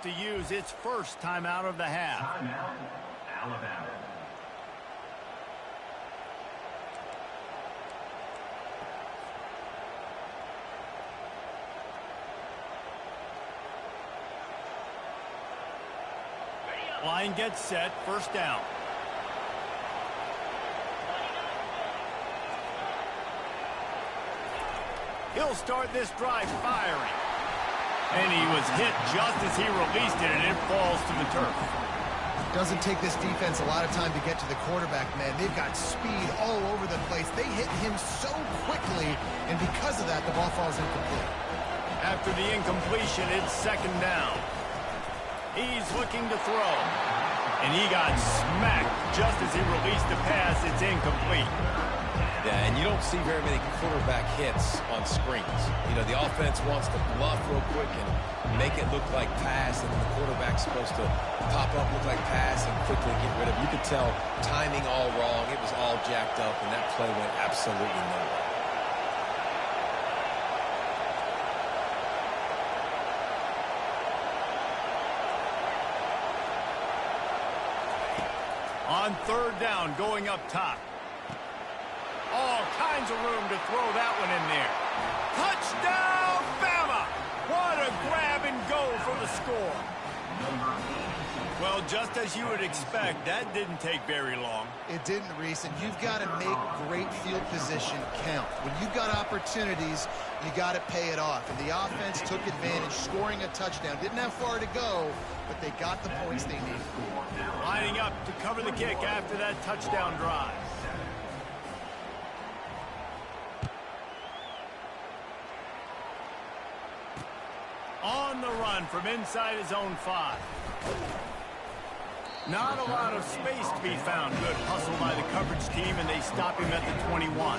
to use its first timeout of the half. Timeout, Alabama. Line gets set, first down. He'll start this drive firing. And he was hit just as he released it, and it falls to the turf. Doesn't take this defense a lot of time to get to the quarterback, man. They've got speed all over the place. They hit him so quickly, and because of that, the ball falls incomplete. After the incompletion, it's second down. He's looking to throw. And he got smacked just as he released the pass. It's incomplete. Yeah, and you don't see very many quarterback hits on screens. You know, the offense wants to bluff real quick and make it look like pass, and then the quarterback's supposed to pop up, look like pass, and quickly get rid of it. You could tell timing all wrong. It was all jacked up, and that play went absolutely nowhere. On third down, going up top. All kinds of room to throw that one in there. Touchdown, Bama! What a grab and go for the score. Well, just as you would expect, that didn't take very long. It didn't, Reese, and you've got to make great field position count. When you've got opportunities, you got to pay it off. And the offense took advantage, scoring a touchdown. Didn't have far to go, but they got the points they needed. Lining up to cover the kick after that touchdown drive. On the run from inside his own 5. Not a lot of space to be found. Good hustle by the coverage team, and they stop him at the 21.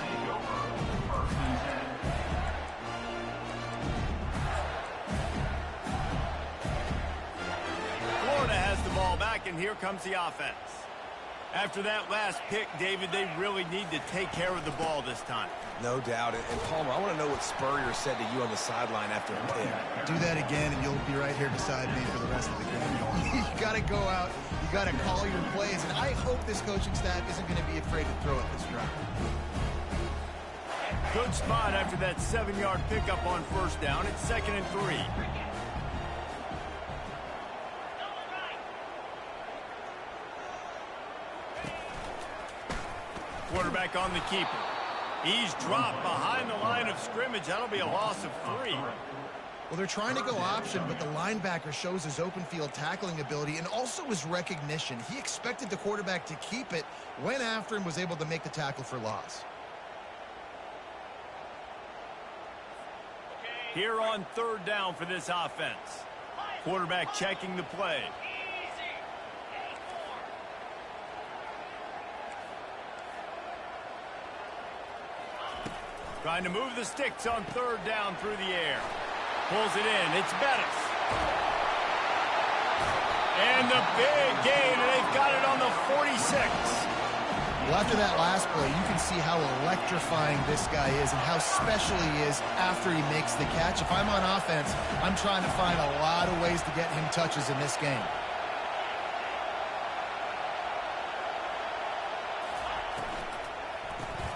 Florida has the ball back, and here comes the offense. After that last pick, David, they really need to take care of the ball this time. No doubt. And Palmer, I want to know what Spurrier said to you on the sideline after a pick. Do that again, and you'll be right here beside me for the rest of the game. You got to go out. You got to call your plays, and I hope this coaching staff isn't going to be afraid to throw it this drive. Good spot after that 7-yard pickup on first down. It's 2nd and 3. Quarterback on the keeper. He's dropped behind the line of scrimmage. That'll be a loss of 3. Well, they're trying to go option, but the linebacker shows his open field tackling ability and also his recognition. He expected the quarterback to keep it, went after him, was able to make the tackle for loss. Here on third down for this offense. Quarterback checking the play. Trying to move the sticks on third down through the air. Pulls it in. It's Bettis. And the big gain, and they've got it on the 46. Well, after that last play, you can see how electrifying this guy is and how special he is after he makes the catch. If I'm on offense, I'm trying to find a lot of ways to get him touches in this game.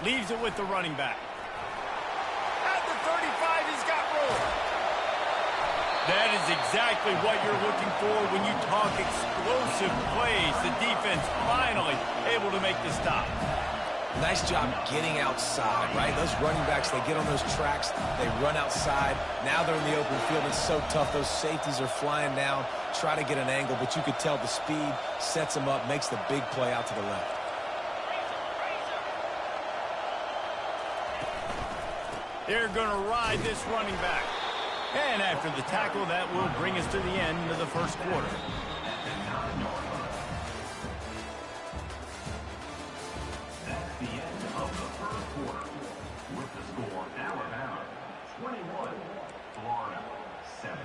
Leaves it with the running back. At the 35, he's got room. That is exactly what you're looking for when you talk explosive plays. The defense finally able to make the stop. Nice job getting outside, right? Those running backs, they get on those tracks, they run outside. Now they're in the open field. It's so tough. Those safeties are flying down, try to get an angle, but you could tell the speed sets them up, makes the big play out to the left. They're going to ride this running back. And after the tackle, that will bring us to the end of the first quarter. That's the end of the first quarter. With the score, Alabama 21, Florida 7.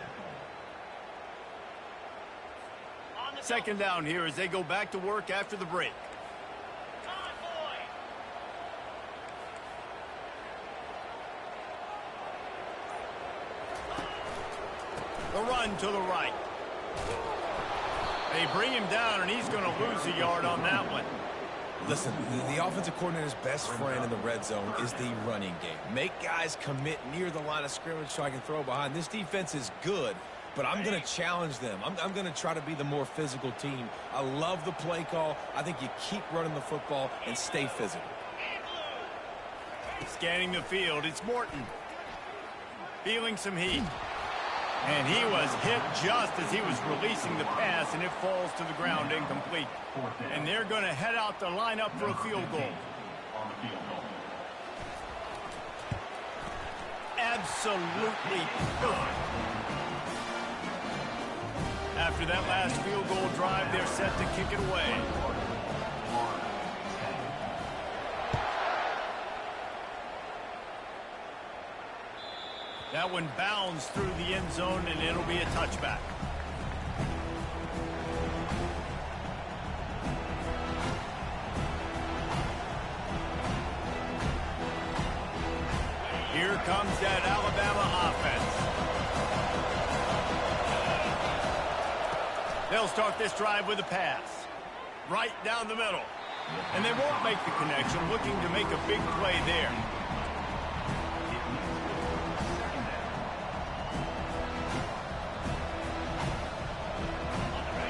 Second down here as they go back to work after the break. The run to the right. They bring him down, and he's going to lose a yard on that one. Listen, the offensive coordinator's best friend in the red zone is the running game. Make guys commit near the line of scrimmage so I can throw behind. This defense is good, but I'm going to challenge them. I'm going to try to be the more physical team. I love the play call. I think you keep running the football and stay physical. Scanning the field, it's Morton. Feeling some heat. And he was hit just as he was releasing the pass, and it falls to the ground incomplete. And they're going to head out to line up for a field goal. Absolutely perfect. After that last field goal drive, they're set to kick it away. That one bounds through the end zone, and it'll be a touchback. Here comes that Alabama offense. They'll start this drive with a pass. Right down the middle. And they won't make the connection, looking to make a big play there.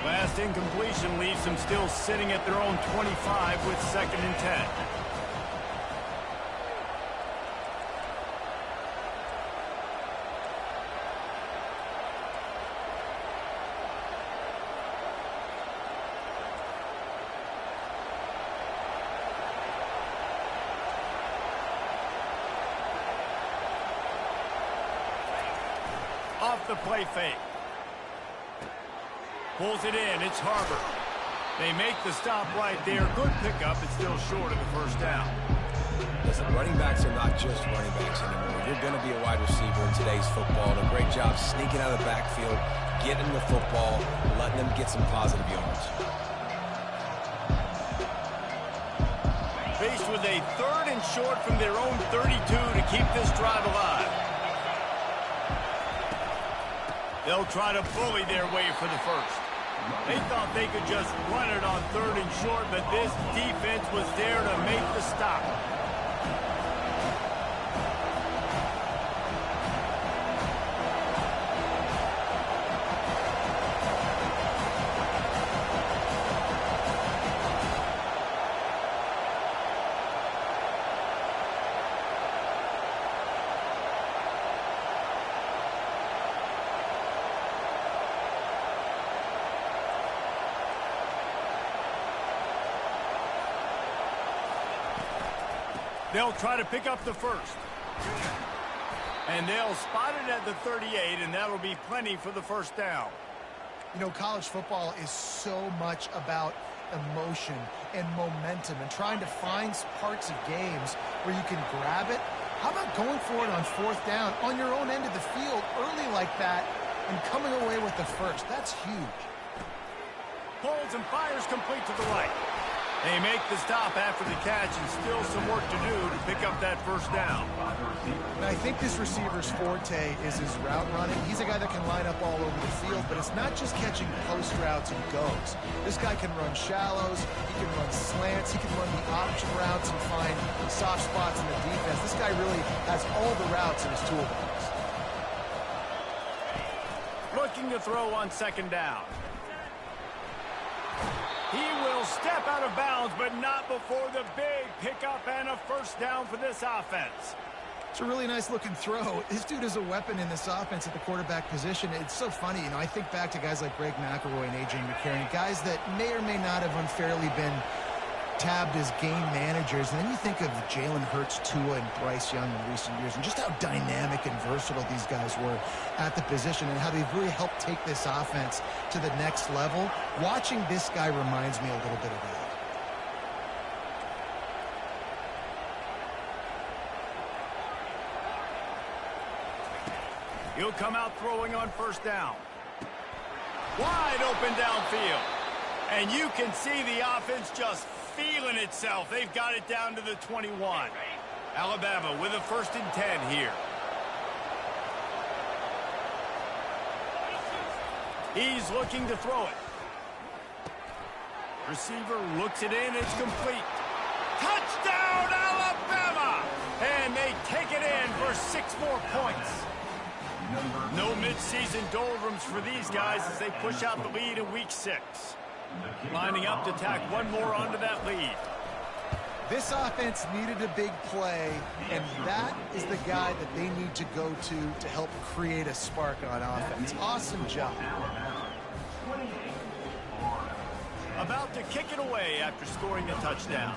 Last incompletion leaves them still sitting at their own 25 with 2nd and 10. Off the play fake. Pulls it in. It's Harbor. They make the stop right there. Good pickup. It's still short of the first down. Listen, running backs are not just running backs anymore. You're going to be a wide receiver in today's football. And a great job sneaking out of the backfield, getting the football, letting them get some positive yards. Faced with a 3rd and short from their own 32 to keep this drive alive. They'll try to bully their way for the first. They thought they could just run it on 3rd and short, but this defense was there to make the stop. They'll try to pick up the first. And they'll spot it at the 38, and that'll be plenty for the first down. You know, college football is so much about emotion and momentum and trying to find parts of games where you can grab it. How about going for it on 4th down on your own end of the field early like that and coming away with the first? That's huge. Pulls and fires complete to the right. They make the stop after the catch, and still some work to do to pick up that first down. And I think this receiver's forte is his route running. He's a guy that can line up all over the field, but it's not just catching post routes and goes. This guy can run shallows, he can run slants, he can run the option routes and find soft spots in the defense. This guy really has all the routes in his toolbox. Looking to throw on 2nd down. He will step out of bounds, but not before the big pickup and a first down for this offense. It's a really nice looking throw. This dude is a weapon in this offense at the quarterback position. It's so funny, you know, I think back to guys like Greg McElroy and A.J. McCarron, guys that may or may not have unfairly been tabbed as game managers. And then you think of Jalen Hurts, Tua, and Bryce Young in recent years, and just how dynamic and versatile these guys were at the position and how they've really helped take this offense to the next level. Watching this guy reminds me a little bit of that. He'll come out throwing on 1st down. Wide open downfield. And you can see the offense just feeling itself. They've got it down to the 21. Alabama with a 1st and 10 here. He's looking to throw it. Receiver looks it in. It's complete. Touchdown, Alabama! And they take it in for 6 more points. No mid-season doldrums for these guys as they push out the lead in Week 6. Lining up to tack one more onto that lead. This offense needed a big play, and that is the guy that they need to go to help create a spark on offense. Awesome job. About to kick it away after scoring a touchdown.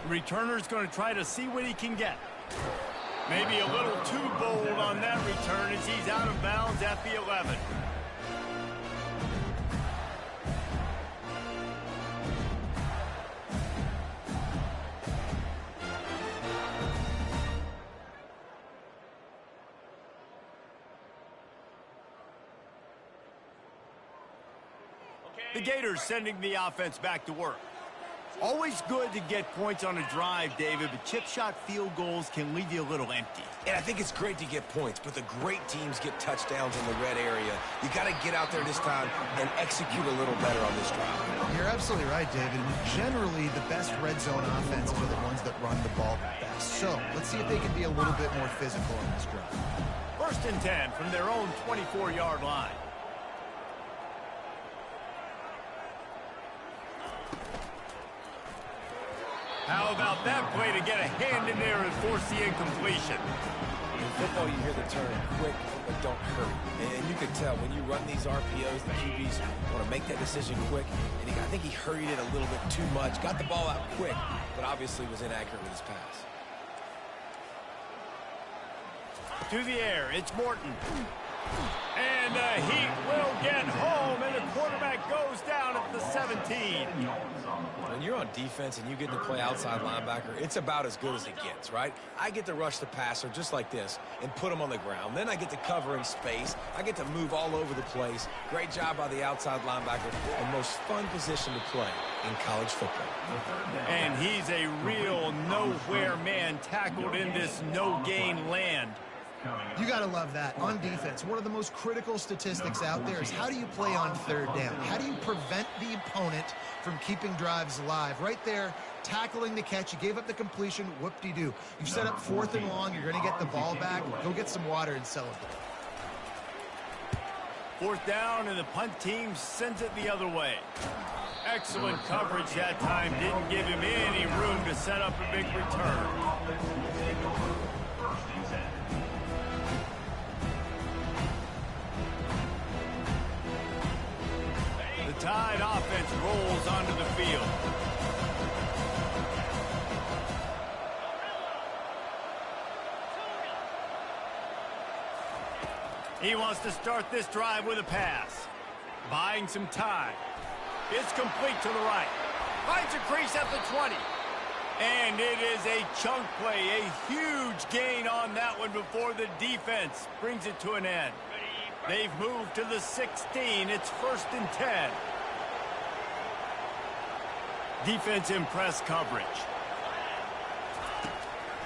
Returner's going to try to see what he can get. Maybe a little too bold on that return as he's out of bounds at the 11. The Gators sending the offense back to work. Always good to get points on a drive, David, but chip shot field goals can leave you a little empty. And I think it's great to get points, but the great teams get touchdowns in the red area. You got to get out there this time and execute a little better on this drive. You're absolutely right, David. Generally, the best red zone offenses are the ones that run the ball best. So let's see if they can be a little bit more physical on this drive. 1st and 10 from their own 24-yard line. How about that play to get a hand in there and force the incompletion? In football, you hear the term quick but don't hurry. And you can tell when you run these RPOs, the QBs want to make that decision quick. And I think he hurried it a little bit too much. Got the ball out quick, but obviously was inaccurate with his pass. To the air, it's Morton. And the Heat will get home, and the quarterback goes down at the 17. When you're on defense and you get to play outside linebacker, it's about as good as it gets, right? I get to rush the passer just like this and put him on the ground. Then I get to cover in space. I get to move all over the place. Great job by the outside linebacker. The most fun position to play in college football. And he's a real nowhere man tackled in this no-gain land. You got to love that. On defense, one of the most critical statistics out there is how do you play on 3rd down? How do you prevent the opponent from keeping drives alive? Right there, tackling the catch. You gave up the completion. Whoop-de-doo. You've set up 4th and long. You're going to get the ball back. Go get some water and celebrate. 4th down, and the punt team sends it the other way. Excellent coverage that time. Didn't give him any room to set up a big return. The Tide offense rolls onto the field. He wants to start this drive with a pass. Buying some time. It's complete to the right. Finds a crease at the 20. And it is a chunk play, a huge gain on that one before the defense brings it to an end. They've moved to the 16. It's 1st and 10. Defense in press coverage.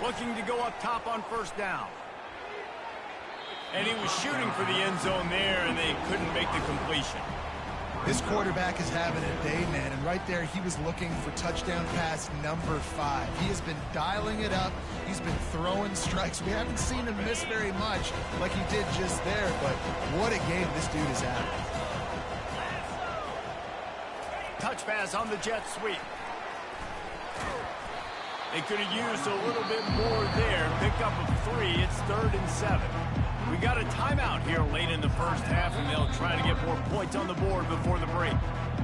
Looking to go up top on 1st down. And he was shooting for the end zone there, and they couldn't make the completion. This quarterback is having a day, man, and right there he was looking for touchdown pass number 5. He has been dialing it up. He's been throwing strikes. We haven't seen him miss very much like he did just there, but what a game this dude is having. Touch pass on the jet sweep. They could have used a little bit more there. Pick up a 3. It's 3rd and 7. We got a timeout here late in the 1st half, and they'll try to get more points on the board before the break.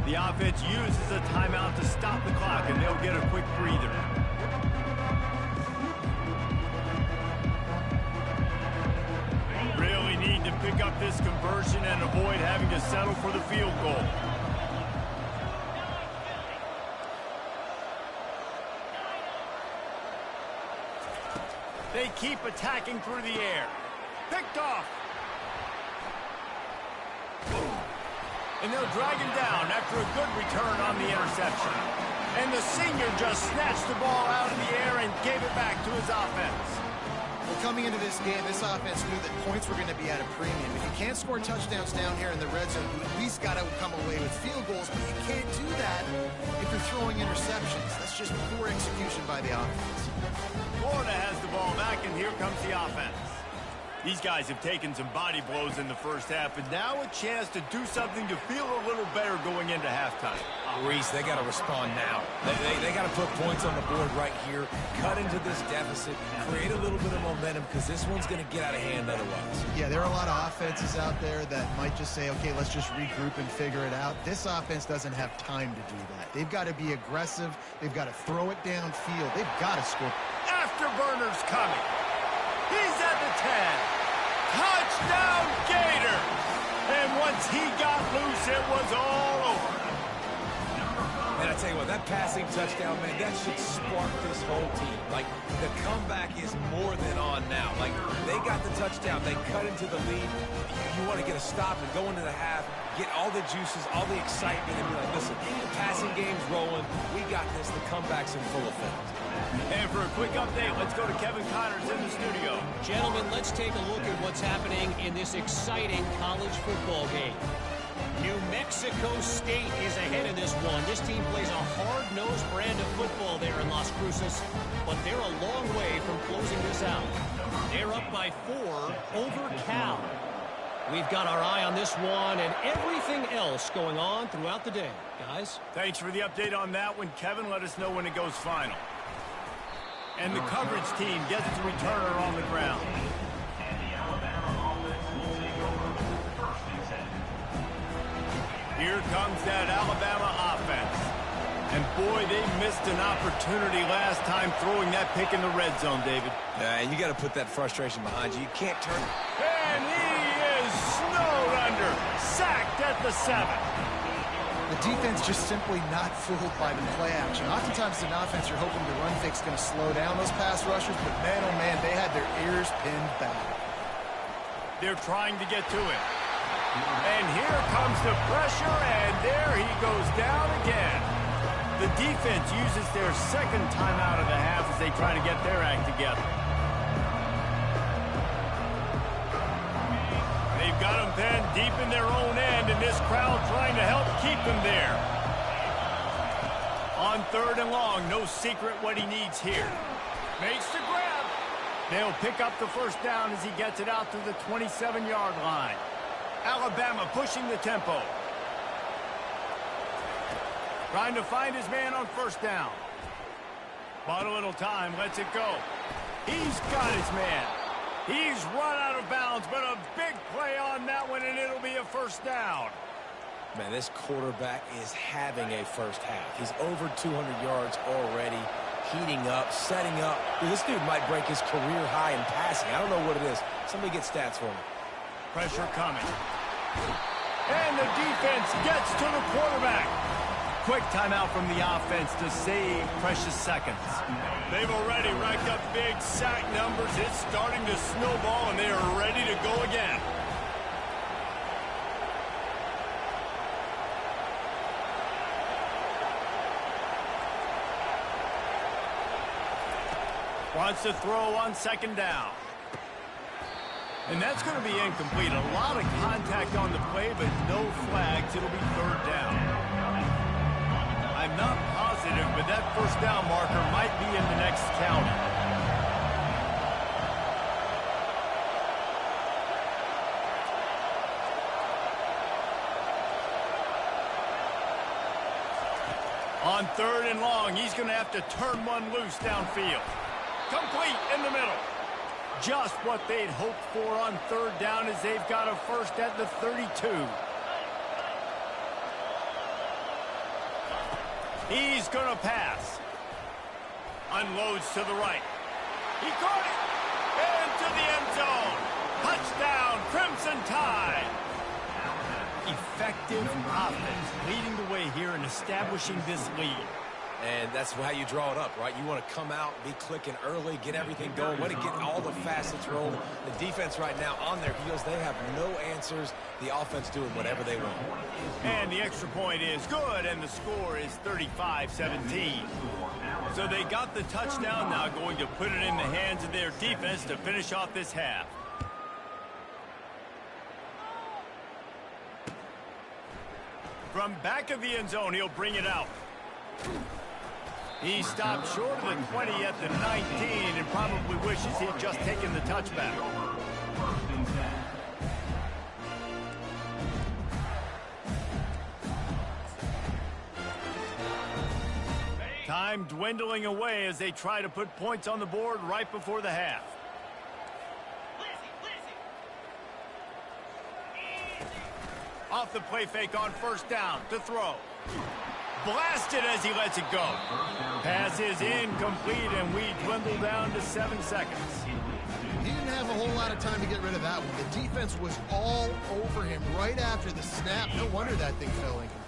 The offense uses a timeout to stop the clock, and they'll get a quick breather. Really need to pick up this conversion and avoid having to settle for the field goal. They keep attacking through the air. Picked off. And they'll drag him down after a good return on the interception. And the senior just snatched the ball out of the air and gave it back to his offense. Well, coming into this game, this offense knew that points were going to be at a premium. If you can't score touchdowns down here in the red zone, you at least got to come away with field goals, but you can't do that if you're throwing interceptions. That's just poor execution by the offense. Florida has the ball back, and here comes the offense. These guys have taken some body blows in the first half, and now a chance to do something to feel a little better going into halftime. Reese, they got to respond now. They got to put points on the board right here, cut into this deficit, create a little bit of momentum, because this one's going to get out of hand otherwise. Yeah, there are a lot of offenses out there that might just say, okay, let's just regroup and figure it out. This offense doesn't have time to do that. They've got to be aggressive. They've got to throw it downfield. They've got to score. Afterburner's coming. He's at the 10. Touchdown, Gator! And once he got loose, it was all over. And I tell you what, that passing touchdown, man, that should spark this whole team. Like, the comeback is more than on now. Like, they got the touchdown. They cut into the lead. You want to get a stop and go into the half, get all the juices, all the excitement, and be like, listen, the passing game's rolling. We got this. The comeback's in full effect. And for a quick update, let's go to Kevin Connors in the studio. Gentlemen, let's take a look at what's happening in this exciting college football game. New Mexico State is ahead in this one. This team plays a hard-nosed brand of football there in Las Cruces, but they're a long way from closing this out. They're up by 4 over Cal. We've got our eye on this one and everything else going on throughout the day. Guys? Thanks for the update on that one, Kevin. Let us know when it goes final. And the coverage team gets the returner on the ground. And the Alabama offense will take over first and 10. Here comes that Alabama offense. And boy, they missed an opportunity last time throwing that pick in the red zone, David. And you got to put that frustration behind you. You can't turn. And he is snowed under. Sacked at the 7. The defense just simply not fooled by the play action. Oftentimes in offense, you're hoping the run fake is going to slow down those pass rushers, but man, oh man, they had their ears pinned back. They're trying to get to it. And here comes the pressure, and there he goes down again. The defense uses their second time out of the half as they try to get their act together. They've got them pinned deep in their own end, and this crowd trying to help keep them there. On 3rd and long, no secret what he needs here. Makes the grab. They'll pick up the first down as he gets it out to the 27-yard line. Alabama pushing the tempo. Trying to find his man on first down. Bought a little time, lets it go. He's got his man. He's run out of bounds, but a big play on that one, and it'll be a first down. Man, this quarterback is having a first half. He's over 200 yards already, heating up, setting up. Dude, this dude might break his career high in passing. I don't know what it is. Somebody get stats for me. Pressure coming. And the defense gets to the quarterback. Quick timeout from the offense to save precious seconds. They've already racked up big sack numbers. It's starting to snowball, and they are ready to go again. Wants to throw on second down. And that's going to be incomplete. A lot of contact on the play, but no flags. It'll be 3rd down. I'm not positive, but that first down marker might be in the next county. On 3rd and long, he's going to have to turn one loose downfield. Complete in the middle. Just what they'd hoped for on 3rd down as they've got a first at the 32. He's going to pass. Unloads to the right. He caught it. Into the end zone. Touchdown, Crimson Tide. Effective offense leading the way here and establishing this lead. And that's how you draw it up, right? You want to come out, be clicking early, get everything going, want to get all the facets rolling. The defense right now on their heels, they have no answers. The offense doing whatever they want. And the extra point is good, and the score is 35-17. So they got the touchdown, now going to put it in the hands of their defense to finish off this half. From back of the end zone, he'll bring it out. He stopped short of the 20 at the 19 and probably wishes he'd just taken the touchback. Time dwindling away as they try to put points on the board right before the half. Off the play fake on first down to throw. Blasted as he lets it go. Pass is incomplete, and we dwindle down to 7 seconds. He didn't have a whole lot of time to get rid of that one. The defense was all over him right after the snap. No wonder that thing fell incomplete.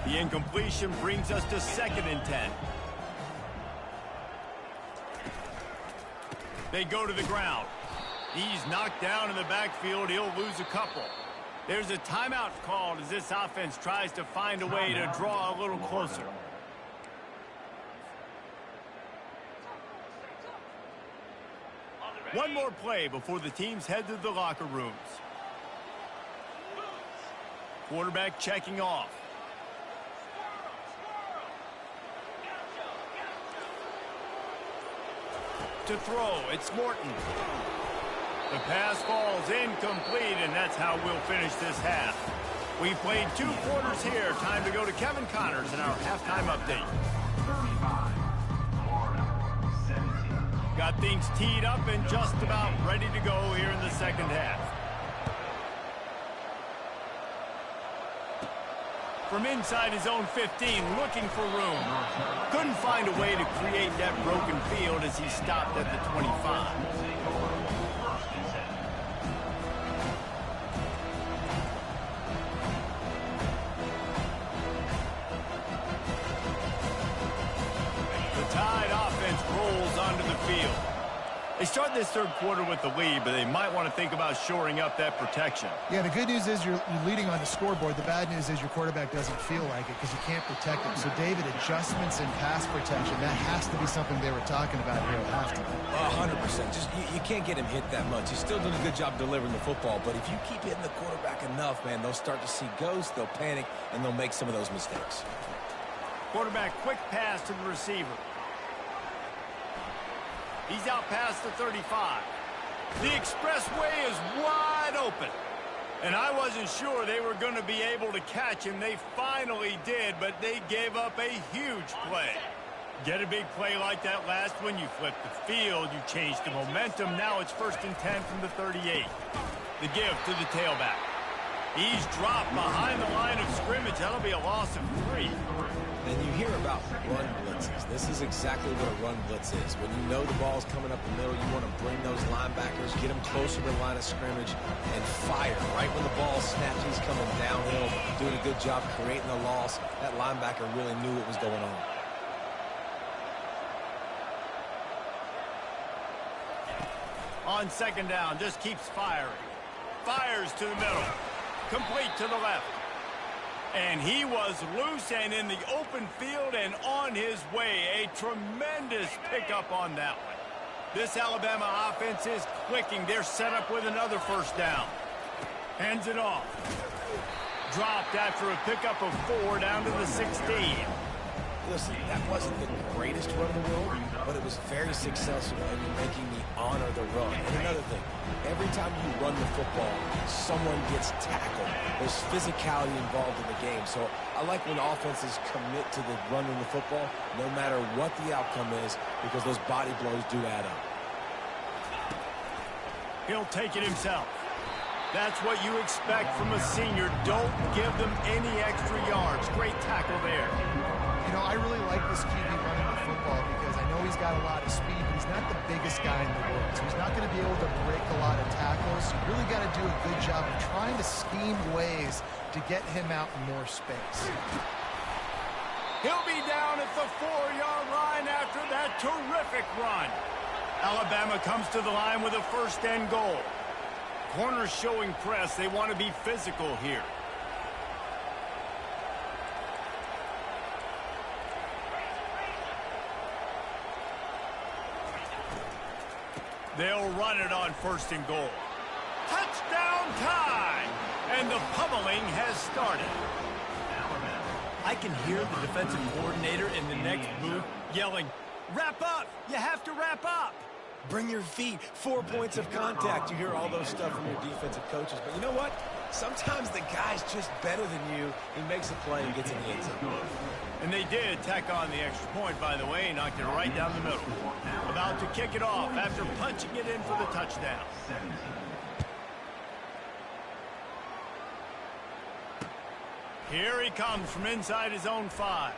The incompletion brings us to 2nd and 10. They go to the ground. He's knocked down in the backfield. He'll lose a couple. There's a timeout called as this offense tries to find a way to draw a little closer. One more play before the teams head to the locker rooms. Quarterback checking off. To throw, it's Morton. The pass falls incomplete, and that's how we'll finish this half. We played 2 quarters here. Time to go to Kevin Connors in our halftime update. 35, Florida, 17. Got things teed up and just about ready to go here in the second half. From inside his own 15, looking for room. Couldn't find a way to create that broken field as he stopped at the 25. Rolls onto the field. They start this third quarter with the lead, but they might want to think about shoring up that protection. Yeah, the good news is you're leading on the scoreboard. The bad news is your quarterback doesn't feel like it because you can't protect him. So, David, adjustments in pass protection, that has to be something they were talking about here at halftime. 100%. Just you can't get him hit that much. He's still doing a good job delivering the football, but if you keep hitting the quarterback enough, man, they'll start to see ghosts, they'll panic, and they'll make some of those mistakes. Quarterback quick pass to the receiver. He's out past the 35. The expressway is wide open. And I wasn't sure they were going to be able to catch him. They finally did, but they gave up a huge play. Get a big play like that last one, you flip the field, you change the momentum. Now it's 1st and 10 from the 38. The give to the tailback. He's dropped behind the line of scrimmage. That'll be a loss of 3. And you hear about run blitzes. This is exactly what a run blitz is. When you know the ball's coming up the middle, you want to bring those linebackers, get them closer to the line of scrimmage, and fire. Right when the ball snaps, he's coming downhill, doing a good job creating the loss. That linebacker really knew what was going on. On 2nd down, just keeps firing. Fires to the middle. Complete to the left. And he was loose and in the open field and on his way. A tremendous pickup on that one. This Alabama offense is clicking. They're set up with another 1st down. Hands it off. Dropped after a pickup of 4 down to the 16. Listen, that wasn't the greatest run in the world, but it was very successful in making me honor the run. And another thing, every time you run the football, someone gets tackled. There's physicality involved in the game. So I like when offenses commit to the running the football, no matter what the outcome is, because those body blows do add up. He'll take it himself. That's what you expect from a senior. Don't give them any extra yards. Great tackle there. You know, I really like this QB running the football because I know he's got a lot of speed, but he's not the biggest guy in the world. So he's not going to be able to break a lot of tackles. You really got to do a good job of trying to scheme ways to get him out in more space. He'll be down at the 4-yard line after that terrific run. Alabama comes to the line with a first and goal. Corners showing press. They want to be physical here. They'll run it on first and goal. Touchdown time! And the pummeling has started. I can hear the defensive coordinator in the next booth yelling, "Wrap up! You have to wrap up!" Bring your feet. 4 points of contact. You hear all those stuff from your defensive coaches. But you know what? Sometimes the guy's just better than you. He makes a play and gets in the end zone. And they did tack on the extra point, by the way, knocked it right down the middle. About to kick it off after punching it in for the touchdown. Here he comes from inside his own 5.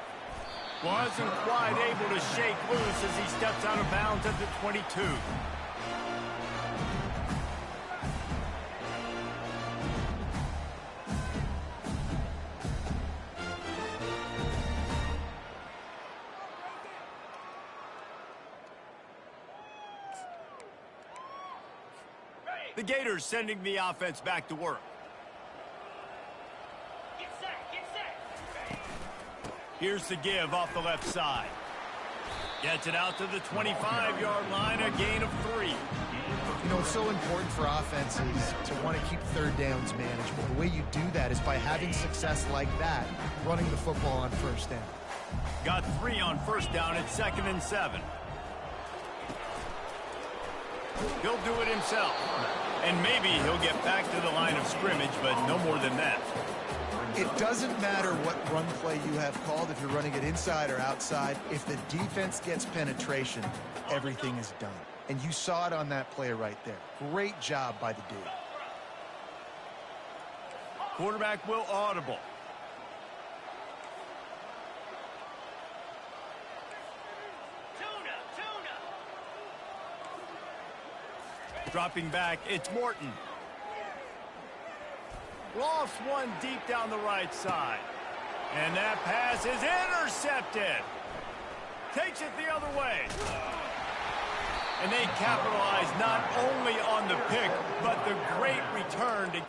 Wasn't quite able to shake loose as he steps out of bounds at the 22. The Gators sending the offense back to work. Here's the give off the left side. Gets it out to the 25-yard line, a gain of 3. You know, it's so important for offenses to want to keep third downs manageable. The way you do that is by having success like that, running the football on first down. Got 3 on first down at 2nd and 7. He'll do it himself. And maybe he'll get back to the line of scrimmage, but no more than that. It doesn't matter what run play you have called, if you're running it inside or outside. If the defense gets penetration, everything is done. And you saw it on that play right there. Great job by the dude. Quarterback will audible. Dropping back, it's Morton. Lost one deep down the right side. And that pass is intercepted. Takes it the other way. And they capitalize not only on the pick, but the great return to